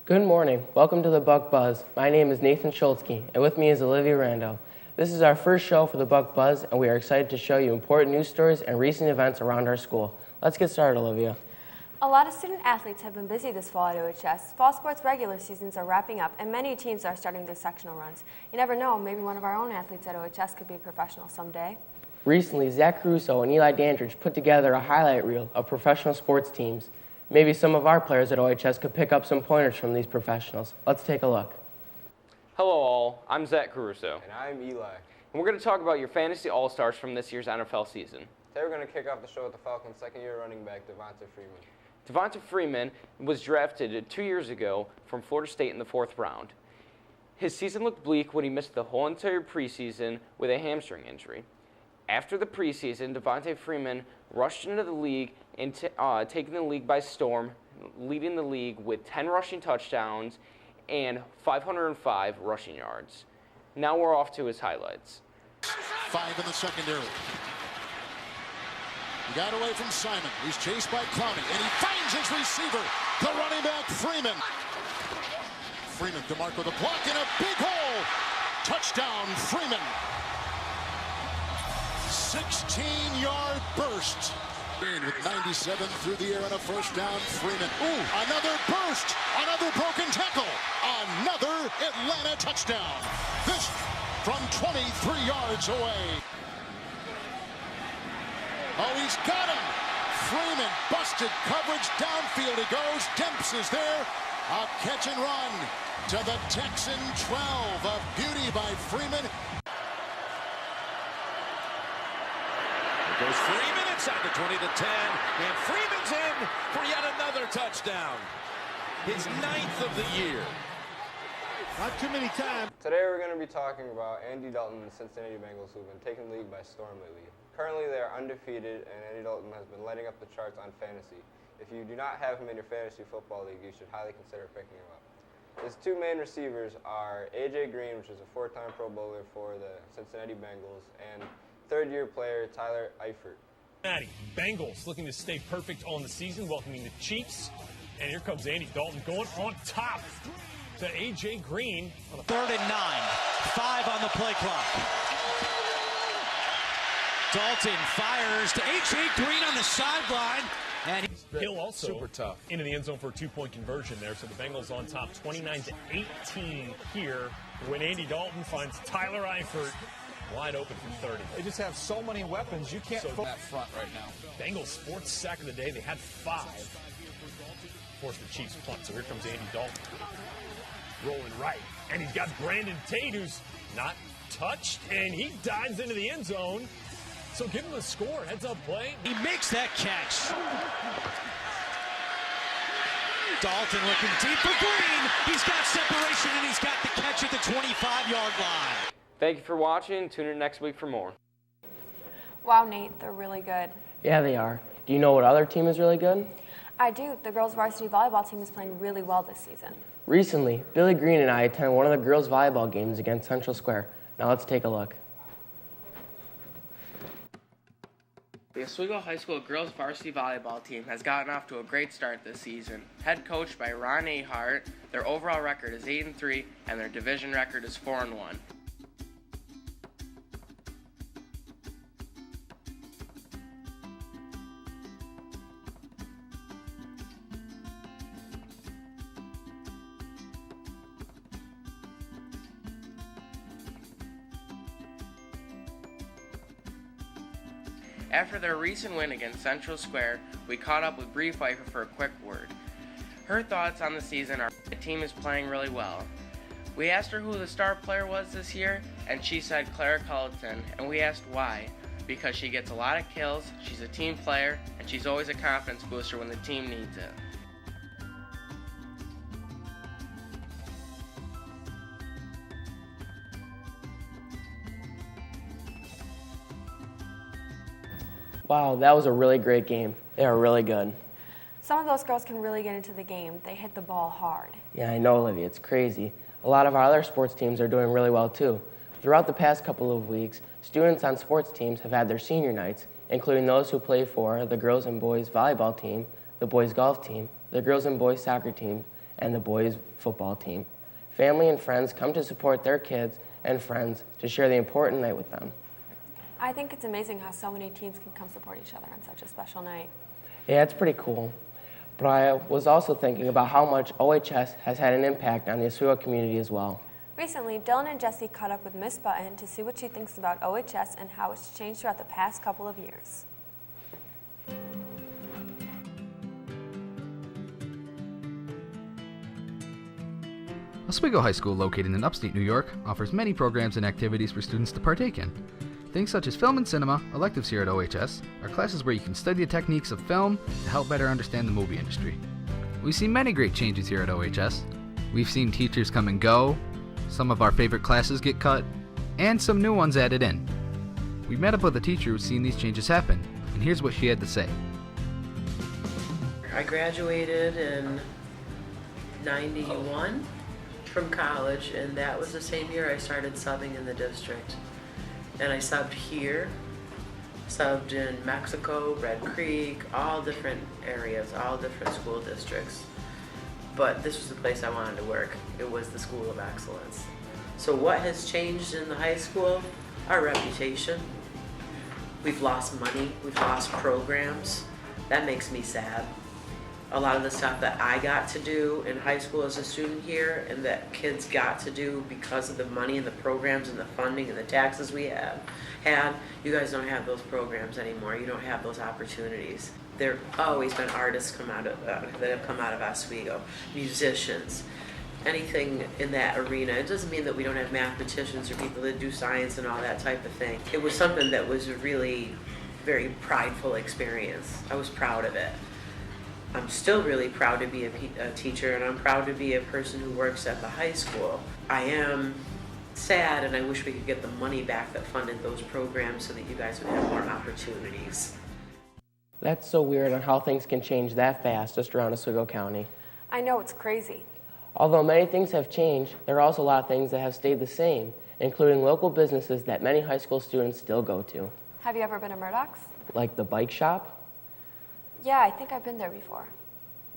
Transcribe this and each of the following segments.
Good morning. Welcome to the Buc Buzz. My name is Nathan Schultzke, and with me is Olivia Rando. This is our first show for the Buc Buzz, and we are excited to show you important news stories and recent events around our school. Let's get started, Olivia. A lot of student athletes have been busy this fall at OHS. Fall sports regular seasons are wrapping up, and many teams are starting their sectional runs. You never know, maybe one of our own athletes at OHS could be a professional someday. Recently, Zach Caruso and Eli Dandridge put together a highlight reel of professional sports teams. Maybe some of our players at OHS could pick up some pointers from these professionals. Let's take a look. Hello all, I'm Zach Caruso. And I'm Eli. And we're going to talk about your fantasy all-stars from this year's NFL season. Today we're going to kick off the show with the Falcons' second-year running back, Devonta Freeman. Devonta Freeman was drafted 2 years ago from Florida State in the 4th round. His season looked bleak when he missed the whole entire preseason with a hamstring injury. After the preseason, Devonta Freeman rushed into the league and taking the league by storm, leading the league with 10 rushing touchdowns and 505 rushing yards. Now we're off to his highlights. 5 in the secondary. He got away from Simon. He's chased by Clowney, and he finds his receiver, the running back Freeman. Freeman to mark with a block in a big hole. Touchdown, Freeman. 16-yard burst. With 97 through the air and a first down, Freeman. Ooh, another burst, another broken tackle, another Atlanta touchdown. This from 23 yards away. Oh, he's got him. Freeman busted coverage, downfield he goes. Demps is there. A catch and run to the Texan 12. A beauty by Freeman. Goes Freeman inside the 20 to 10, and Freeman's in for yet another touchdown. His 9th of the year. Not too many times. Today we're going to be talking about Andy Dalton and the Cincinnati Bengals, who've been taking the league by storm lately. Currently they are undefeated, and Andy Dalton has been lighting up the charts on fantasy. If you do not have him in your fantasy football league, you should highly consider picking him up. His two main receivers are A.J. Green, which is a 4-time Pro Bowler for the Cincinnati Bengals, and third-year player Tyler Eifert. Bengals looking to stay perfect on the season, welcoming the Chiefs. And here comes Andy Dalton going on top to A.J. Green. 3rd and 9, 5 on the play clock. Dalton fires to A.J. Green on the sideline. And Hill also super tough into the end zone for a 2-point conversion there. So the Bengals on top 29-18 here when Andy Dalton finds Tyler Eifert wide open from 30. They just have so many weapons. You can't So that front right now. Bengals fourth sack of the day. They had 5. Forced the Chiefs punt. So here comes Andy Dalton. Rolling right. And he's got Brandon Tate, who's not touched. And he dives into the end zone. So give him a score. Heads up play. he makes that catch. Dalton looking deep for Green. He's got separation, and he's got the catch at the 25-yard line. Thank you for watching. Tune in next week for more. Wow, Nate, they're really good. Yeah, they are. Do you know what other team is really good? I do. The girls' varsity volleyball team is playing really well this season. Recently, Billy Green and I attended one of the girls' volleyball games against Central Square. Now let's take a look. The Oswego High School girls varsity volleyball team has gotten off to a great start this season. Head coached by Ron Ahart, their overall record is 8-3 and their division record is 4-1. After their recent win against Central Square, we caught up with Bree Pfeiffer for a quick word. Her thoughts on the season are the team is playing really well. We asked her who the star player was this year, and she said Clara Culleton, and we asked why. Because she gets a lot of kills, she's a team player, and she's always a confidence booster when the team needs it. Wow, that was a really great game. They are really good. Some of those girls can really get into the game. They hit the ball hard. Yeah, I know, Olivia. It's crazy. A lot of our other sports teams are doing really well, too. Throughout the past couple of weeks, students on sports teams have had their senior nights, including those who play for the girls and boys volleyball team, the boys golf team, the girls and boys soccer team, and the boys' football team. Family and friends come to support their kids and friends to share the important night with them. I think it's amazing how so many teams can come support each other on such a special night. Yeah, it's pretty cool. But I was also thinking about how much OHS has had an impact on the Oswego community as well. Recently, Dylan and Jesse caught up with Miss Button to see what she thinks about OHS and how it's changed throughout the past couple of years. Oswego High School, located in upstate New York, offers many programs and activities for students to partake in. Things such as film and cinema, electives here at OHS, are classes where you can study the techniques of film to help better understand the movie industry. We've seen many great changes here at OHS. We've seen teachers come and go, some of our favorite classes get cut, and some new ones added in. We met up with a teacher who's seen these changes happen, and here's what she had to say. I graduated in '91 from college, and that was the same year I started subbing in the district. And I subbed here, subbed in Mexico, Red Creek, all different areas, all different school districts. But this was the place I wanted to work. It was the School of Excellence. So what has changed in the high school? Our reputation. We've lost money, we've lost programs. That makes me sad. A lot of the stuff that I got to do in high school as a student here and that kids got to do because of the money and the programs and the funding and the taxes we had, you guys don't have those programs anymore. You don't have those opportunities. There have always been artists that have come out of Oswego, musicians, anything in that arena. It doesn't mean that we don't have mathematicians or people that do science and all that type of thing. It was something that was a really very prideful experience. I was proud of it. I'm still really proud to be a teacher, and I'm proud to be a person who works at the high school. I am sad, and I wish we could get the money back that funded those programs so that you guys would have more opportunities. That's so weird on how things can change that fast just around Oswego County. I know, it's crazy. Although many things have changed, there are also a lot of things that have stayed the same, including local businesses that many high school students still go to. Have you ever been to Murdocks? Like the bike shop? Yeah, I think I've been there before.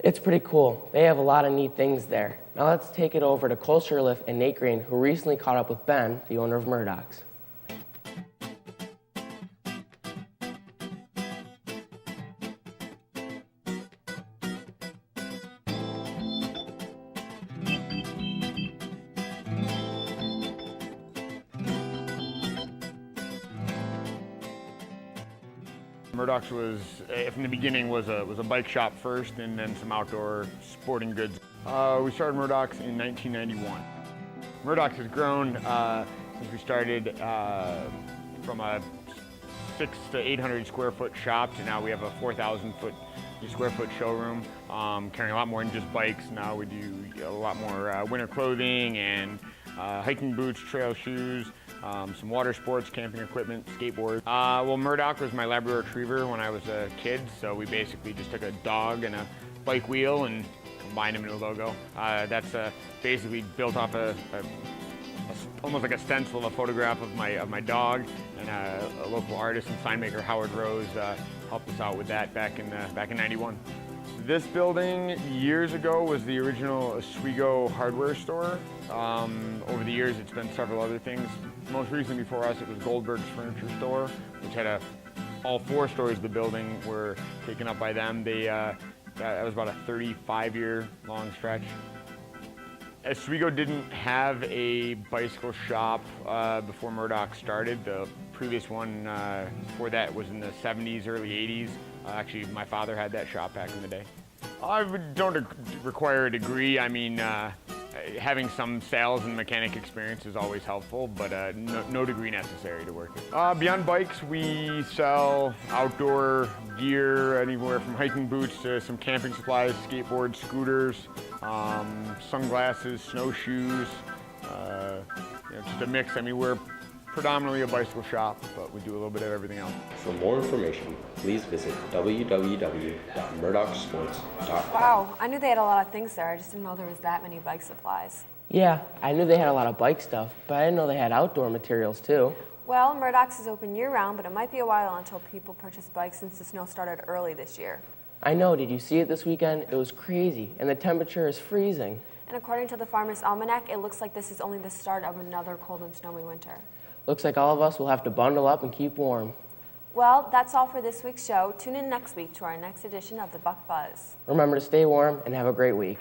It's pretty cool. They have a lot of neat things there. Now let's take it over to Cole Sherliff and Nate Green, who recently caught up with Ben, the owner of Murdocks. Murdocks was, from the beginning, was a bike shop first, and then some outdoor sporting goods. We started Murdocks in 1991. Murdocks has grown since we started from a 600 to 800 square foot shop to now we have a 4,000 square foot showroom, carrying a lot more than just bikes. Now we do a lot more winter clothing and hiking boots, trail shoes, some water sports, camping equipment, skateboards. Well, Murdoch was my Labrador Retriever when I was a kid, so we basically just took a dog and a bike wheel and combined them into a logo. That's basically built off almost like a stencil, a photograph of my dog, and a local artist and sign maker, Howard Rose, helped us out with that back in '91. This building years ago was the original Oswego hardware store. Over the years, it's been several other things. Most recently before us, it was Goldberg's Furniture Store, which had all 4 stories of the building were taken up by them. That was about a 35-year long stretch. Oswego didn't have a bicycle shop before Murdoch started. The previous one before that was in the 70s, early 80s. Actually, my father had that shop back in the day. I don't require a degree. I mean, having some sales and mechanic experience is always helpful, but no degree necessary to work it. Beyond bikes, we sell outdoor gear, anywhere from hiking boots to some camping supplies, skateboards, scooters, sunglasses, snowshoes, just a mix. I mean, we're predominantly a bicycle shop, but we do a little bit of everything else. For more information, please visit www.murdocksports.com. Wow, I knew they had a lot of things there. I just didn't know there was that many bike supplies. Yeah, I knew they had a lot of bike stuff, but I didn't know they had outdoor materials too. Well, Murdocks is open year-round, but it might be a while until people purchase bikes since the snow started early this year. I know, did you see it this weekend? It was crazy, and the temperature is freezing. And according to the Farmer's Almanac, it looks like this is only the start of another cold and snowy winter. Looks like all of us will have to bundle up and keep warm. Well, that's all for this week's show. Tune in next week to our next edition of the Buc Buzz. Remember to stay warm and have a great week.